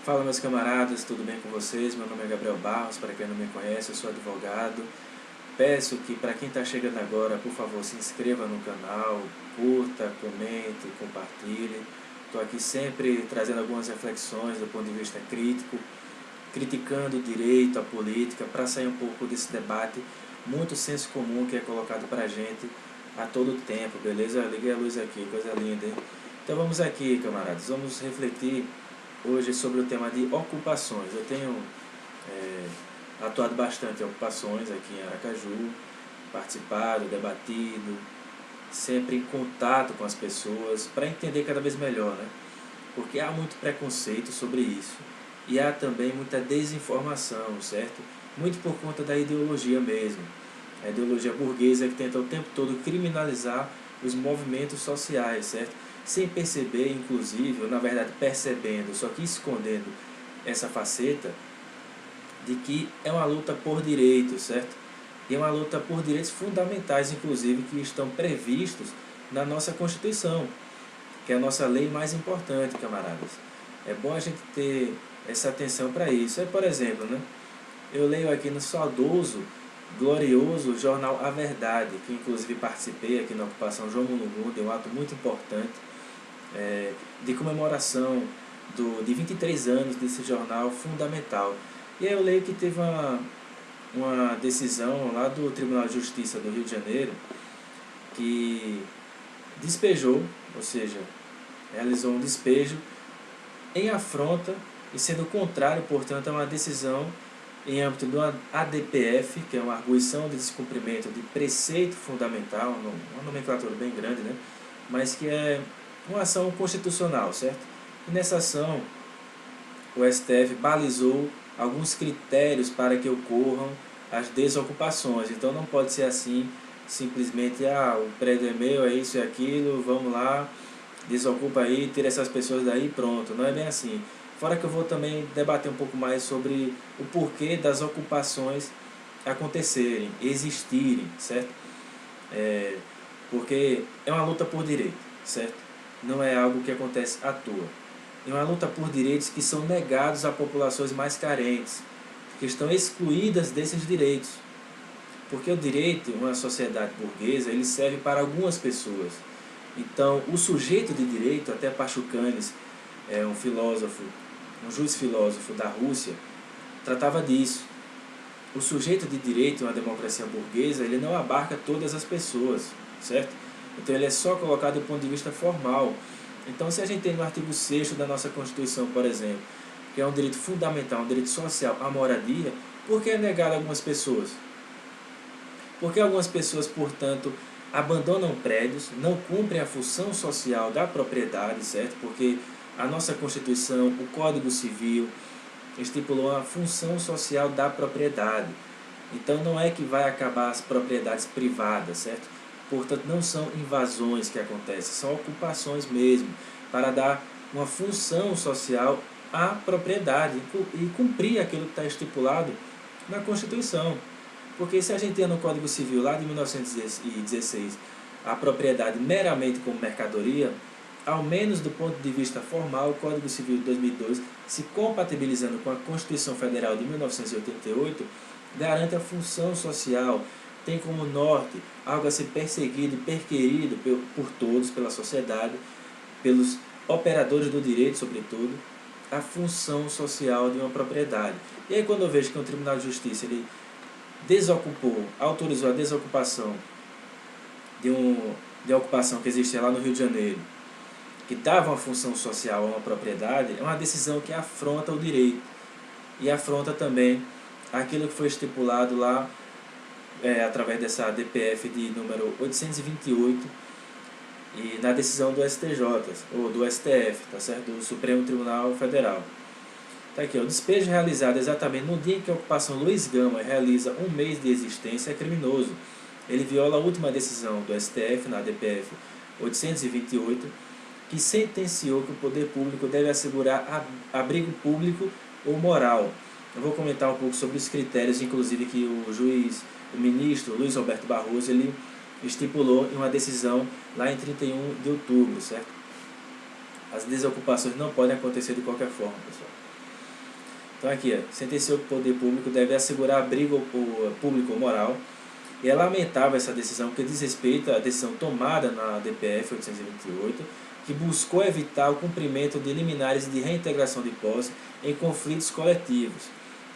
Fala, meus camaradas, tudo bem com vocês? Meu nome é Gabriel Barros, para quem não me conhece, eu sou advogado. Peço que, para quem está chegando agora, por favor, se inscreva no canal, curta, comente, compartilhe. Estou aqui sempre trazendo algumas reflexões do ponto de vista crítico, criticando o direito, a política, para sair um pouco desse debate muito senso comum que é colocado para a gente a todo tempo, beleza? Liguei a luz aqui, coisa linda, hein? Então vamos aqui, camaradas, vamos refletir hoje sobre o tema de ocupações. Eu tenho atuado bastante em ocupações aqui em Aracaju, participado, debatido, sempre em contato com as pessoas para entender cada vez melhor, né? Porque há muito preconceito sobre isso e há também muita desinformação, certo? Muito por conta da ideologia mesmo. A ideologia burguesa que tenta o tempo todo criminalizar os movimentos sociais, certo? Sem perceber, inclusive, ou na verdade percebendo, só que escondendo essa faceta de que é uma luta por direitos, certo? E é uma luta por direitos fundamentais, inclusive, que estão previstos na nossa Constituição, que é a nossa lei mais importante, camaradas. É bom a gente ter essa atenção para isso. Por exemplo, né? Eu leio aqui no saudoso, glorioso jornal A Verdade, que inclusive participei aqui na ocupação João Mulungu, de um ato muito importante, de comemoração de 23 anos desse jornal fundamental. E aí eu leio que teve uma decisão lá do Tribunal de Justiça do Rio de Janeiro que despejou, ou seja, realizou um despejo em afronta e sendo contrário, portanto, a uma decisão em âmbito do ADPF, que é uma arguição de descumprimento de preceito fundamental, uma nomenclatura bem grande, né? Mas que é uma ação constitucional, certo? E nessa ação, o STF balizou alguns critérios para que ocorram as desocupações. Então não pode ser assim, simplesmente, o prédio é meu, é isso e aquilo, vamos lá, desocupa aí, tira essas pessoas daí e pronto. Não é bem assim. Fora que eu vou também debater um pouco mais sobre o porquê das ocupações acontecerem, existirem, certo? Porque é uma luta por direito, certo? Não é algo que acontece à toa. É uma luta por direitos que são negados a populações mais carentes, que estão excluídas desses direitos. Porque o direito, uma sociedade burguesa, ele serve para algumas pessoas. Então, o sujeito de direito, até Pachucanes, um filósofo, um juiz filósofo da Rússia, tratava disso. O sujeito de direito, uma democracia burguesa, ele não abarca todas as pessoas, certo? Então ele é só colocado do ponto de vista formal. Então, se a gente tem no artigo 6º da nossa Constituição, por exemplo, que é um direito fundamental, um direito social, a moradia, por que é negado a algumas pessoas? Porque algumas pessoas, portanto, abandonam prédios, não cumprem a função social da propriedade, certo? Porque a nossa Constituição, o Código Civil, estipulou a função social da propriedade. Então não é que vai acabar as propriedades privadas, certo? Portanto, não são invasões que acontecem, são ocupações mesmo, para dar uma função social à propriedade e cumprir aquilo que está estipulado na Constituição. Porque se a gente tem no Código Civil lá de 1916 a propriedade meramente como mercadoria, ao menos do ponto de vista formal, o Código Civil de 2002, se compatibilizando com a Constituição Federal de 1988, garante a função social, tem como norte algo a ser perseguido e perquirido por todos, pela sociedade, pelos operadores do direito, sobretudo, a função social de uma propriedade. E aí quando eu vejo que um Tribunal de Justiça ele autorizou a desocupação de uma ocupação que existia lá no Rio de Janeiro, que dava uma função social a uma propriedade, é uma decisão que afronta o direito e afronta também aquilo que foi estipulado lá através dessa DPF de número 828 e na decisão do STJ, ou do STF, tá certo? Do Supremo Tribunal Federal. Tá aqui, o despejo realizado exatamente no dia em que a ocupação Luiz Gama realiza um mês de existência é criminoso. Ele viola a última decisão do STF na DPF 828, que sentenciou que o poder público deve assegurar abrigo público ou moral. Eu vou comentar um pouco sobre os critérios, inclusive, que o ministro Luiz Roberto Barroso, ele estipulou em uma decisão lá em 31 de outubro, certo? As desocupações não podem acontecer de qualquer forma, pessoal. Então aqui, sentenciou que o poder público deve assegurar abrigo público ou moral, e é lamentável essa decisão, porque diz respeito à decisão tomada na DPF 828, que buscou evitar o cumprimento de liminares de reintegração de posse em conflitos coletivos,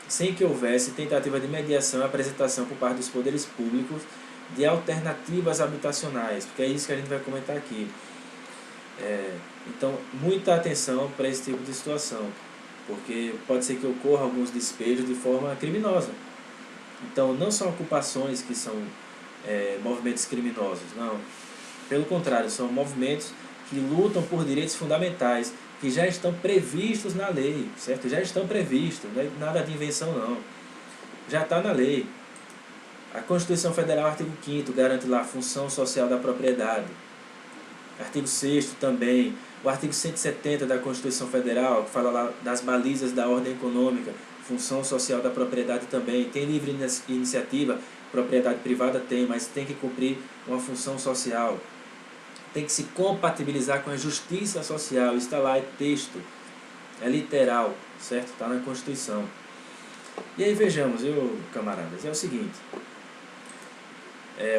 sem que houvesse tentativa de mediação e apresentação por parte dos poderes públicos de alternativas habitacionais, porque é isso que a gente vai comentar aqui. Então, muita atenção para esse tipo de situação, porque pode ser que ocorra alguns despejos de forma criminosa. Então, não são ocupações que são movimentos criminosos, não. Pelo contrário, são movimentos que lutam por direitos fundamentais, que já estão previstos na lei, certo? Já estão previstos, não é nada de invenção não. Já está na lei. A Constituição Federal, artigo 5º, garante lá a função social da propriedade. Artigo 6º também. O artigo 170 da Constituição Federal, que fala lá das balizas da ordem econômica, função social da propriedade também. Tem livre iniciativa, propriedade privada tem, mas tem que cumprir uma função social. Tem que se compatibilizar com a justiça social. Está lá, é texto, é literal, certo? Está na Constituição. E aí vejamos, camaradas, é o seguinte.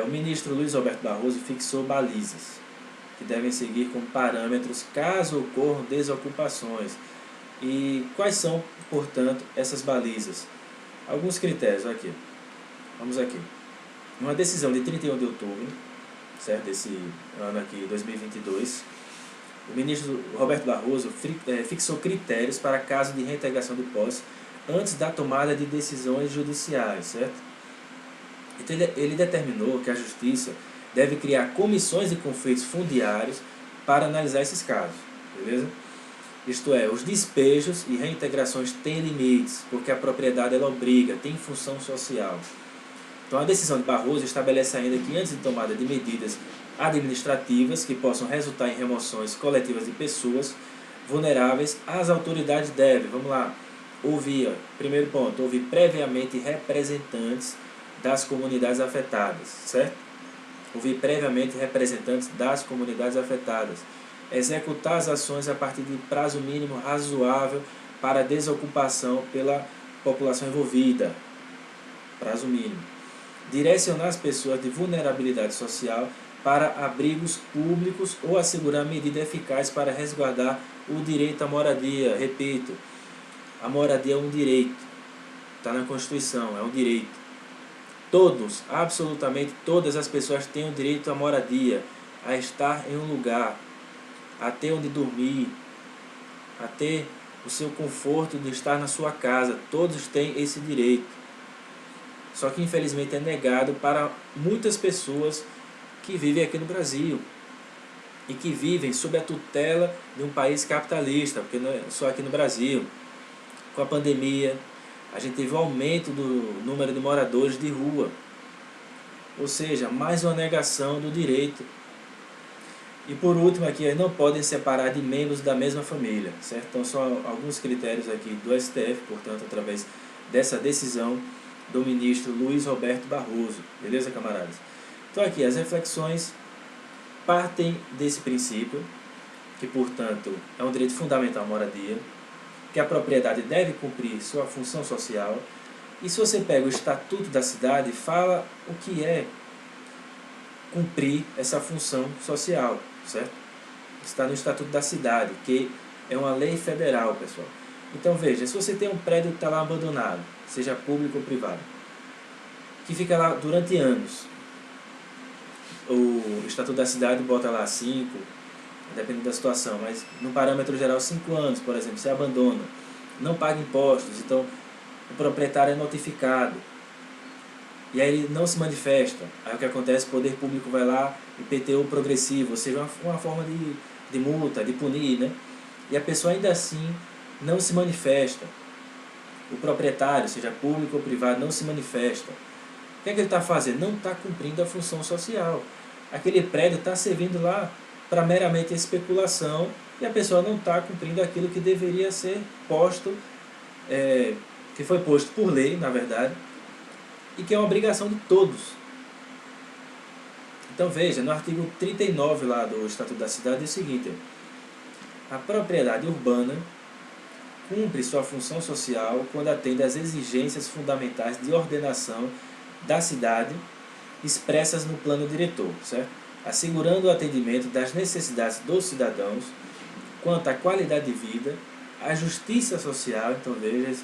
O ministro Luiz Roberto Barroso fixou balizas que devem seguir como parâmetros caso ocorram desocupações. E quais são, portanto, essas balizas? Alguns critérios aqui. Vamos aqui. Uma decisão de 31 de outubro, certo? Desse ano aqui, 2022, o ministro Roberto Barroso fixou critérios para caso de reintegração de posse antes da tomada de decisões judiciais, certo? Então ele determinou que a Justiça deve criar comissões de conflitos fundiários para analisar esses casos, beleza? Isto é, os despejos e reintegrações têm limites, porque a propriedade ela obriga, tem função social. Então a decisão de Barroso estabelece ainda que antes de tomada de medidas administrativas que possam resultar em remoções coletivas de pessoas vulneráveis, as autoridades devem, vamos lá, primeiro ponto, ouvir previamente representantes das comunidades afetadas, certo? Ouvir previamente representantes das comunidades afetadas. Executar as ações a partir de prazo mínimo razoável para desocupação pela população envolvida. Prazo mínimo. Direcionar as pessoas de vulnerabilidade social para abrigos públicos ou assegurar medida eficaz para resguardar o direito à moradia. Repito, a moradia é um direito. Está na Constituição, é um direito. Todos, absolutamente todas as pessoas têm o direito à moradia, a estar em um lugar, a ter onde dormir, a ter o seu conforto de estar na sua casa. Todos têm esse direito. Só que infelizmente é negado para muitas pessoas que vivem aqui no Brasil e que vivem sob a tutela de um país capitalista, porque não é só aqui no Brasil. Com a pandemia, a gente teve um aumento do número de moradores de rua, ou seja, mais uma negação do direito. E por último aqui, não podem separar de membros da mesma família, certo? Então são alguns critérios aqui do STF, portanto, através dessa decisão do ministro Luiz Roberto Barroso, beleza, camaradas? Então aqui, as reflexões partem desse princípio, que portanto é um direito fundamental à moradia, que a propriedade deve cumprir sua função social. E se você pega o Estatuto da Cidade, fala o que é cumprir essa função social, certo? Está no Estatuto da Cidade, que é uma lei federal, pessoal. Então veja, se você tem um prédio que está lá abandonado, seja público ou privado, que fica lá durante anos, o Estatuto da Cidade bota lá 5, dependendo da situação, mas no parâmetro geral 5 anos, por exemplo, você abandona, não paga impostos, então o proprietário é notificado, e aí ele não se manifesta. Aí o que acontece? O poder público vai lá, IPTU progressivo, ou seja, uma forma de multa, de punir, né? E a pessoa ainda assim não se manifesta. O proprietário, seja público ou privado, não se manifesta. O que é que ele está fazendo? Não está cumprindo a função social. Aquele prédio está servindo lá para meramente especulação e a pessoa não está cumprindo aquilo que deveria ser posto, que foi posto por lei, na verdade, e que é uma obrigação de todos. Então veja, no artigo 39 lá do Estatuto da Cidade é o seguinte: a propriedade urbana cumpre sua função social quando atende às exigências fundamentais de ordenação da cidade expressas no plano diretor, certo? Assegurando o atendimento das necessidades dos cidadãos quanto à qualidade de vida, à justiça social. Então veja,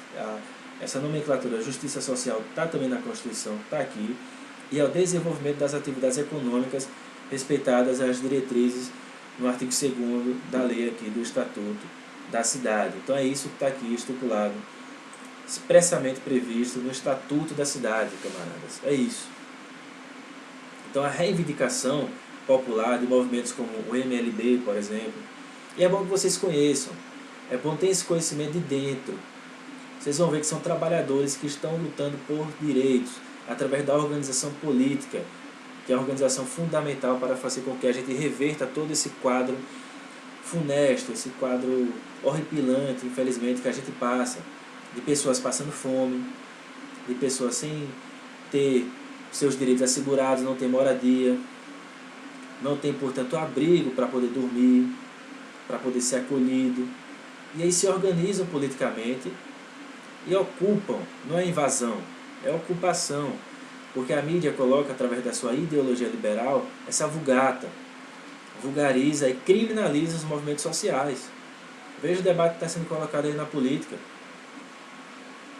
essa nomenclatura, justiça social, está também na Constituição, está aqui, e ao desenvolvimento das atividades econômicas respeitadas as diretrizes no artigo 2º da lei aqui do Estatuto da Cidade. Então é isso que está aqui estipulado, expressamente previsto no Estatuto da Cidade, camaradas. É isso. Então a reivindicação popular de movimentos como o MLB, por exemplo, e é bom que vocês conheçam, é bom ter esse conhecimento de dentro. Vocês vão ver que são trabalhadores que estão lutando por direitos através da organização política, que é a organização fundamental para fazer com que a gente reverta todo esse quadro funesto, esse quadro horripilante, infelizmente, que a gente passa, de pessoas passando fome, de pessoas sem ter seus direitos assegurados, não tem moradia, não tem, portanto, abrigo para poder dormir, para poder ser acolhido. E aí se organizam politicamente e ocupam, não é invasão, é ocupação, porque a mídia coloca, através da sua ideologia liberal, essa vulgata, vulgariza e criminaliza os movimentos sociais. Veja o debate que está sendo colocado aí na política.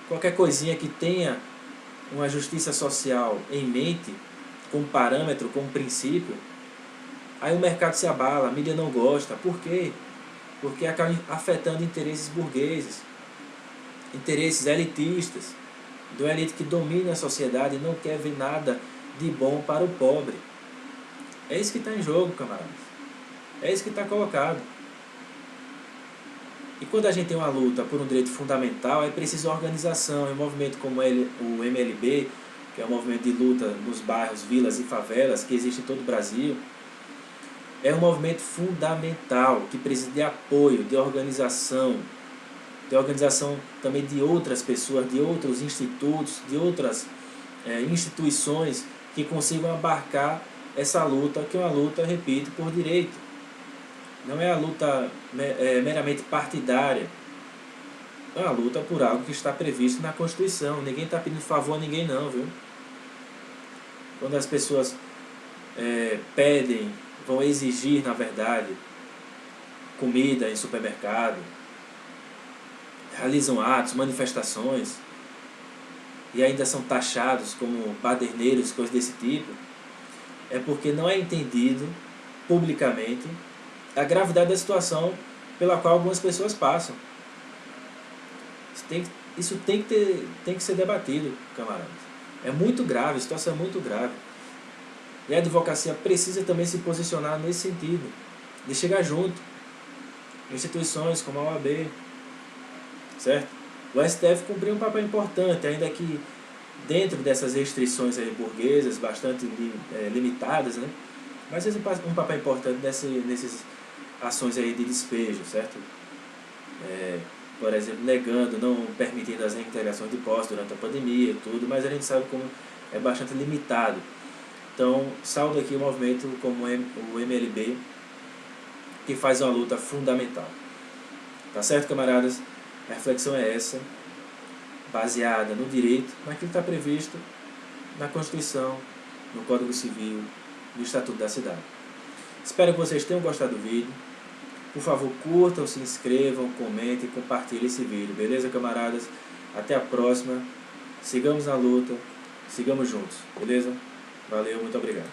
Qualquer coisinha que tenha uma justiça social em mente, como parâmetro, como princípio, aí o mercado se abala, a mídia não gosta. Por quê? Porque acaba afetando interesses burgueses, interesses elitistas, do elite que domina a sociedade e não quer ver nada de bom para o pobre. É isso que está em jogo, camaradas. É isso que está colocado. E quando a gente tem uma luta por um direito fundamental, é preciso organização. É um movimento como o MLB, que é um movimento de luta nos bairros, vilas e favelas, que existe em todo o Brasil, é um movimento fundamental, que precisa de apoio, de organização também de outras pessoas, de outros institutos, de outras instituições que consigam abarcar essa luta, que é uma luta, repito, por direito. Não é a luta meramente partidária. É uma luta por algo que está previsto na Constituição. Ninguém está pedindo favor a ninguém não, viu? Quando as pessoas pedem, vão exigir, na verdade, comida em supermercado, realizam atos, manifestações, e ainda são taxados como baderneiros, coisas desse tipo, é porque não é entendido publicamente a gravidade da situação pela qual algumas pessoas passam. Isso tem que ser debatido, camaradas. É muito grave, a situação é muito grave. E a advocacia precisa também se posicionar nesse sentido, de chegar junto. Instituições como a OAB, certo? O STF cumpriu um papel importante, ainda que dentro dessas restrições aí burguesas, bastante limitadas, né? Mas fez um papel importante nessas ações aí de despejo, certo? Por exemplo, negando, não permitindo as reintegrações de postos durante a pandemia e tudo, mas a gente sabe como é bastante limitado. Então, saúdo aqui o movimento como o MLB, que faz uma luta fundamental. Tá certo, camaradas? A reflexão é essa, baseada no direito, naquilo que está previsto na Constituição, no Código Civil, no Estatuto da Cidade. Espero que vocês tenham gostado do vídeo. Por favor, curtam, se inscrevam, comentem, compartilhem esse vídeo. Beleza, camaradas? Até a próxima. Sigamos na luta, sigamos juntos. Beleza? Valeu, muito obrigado.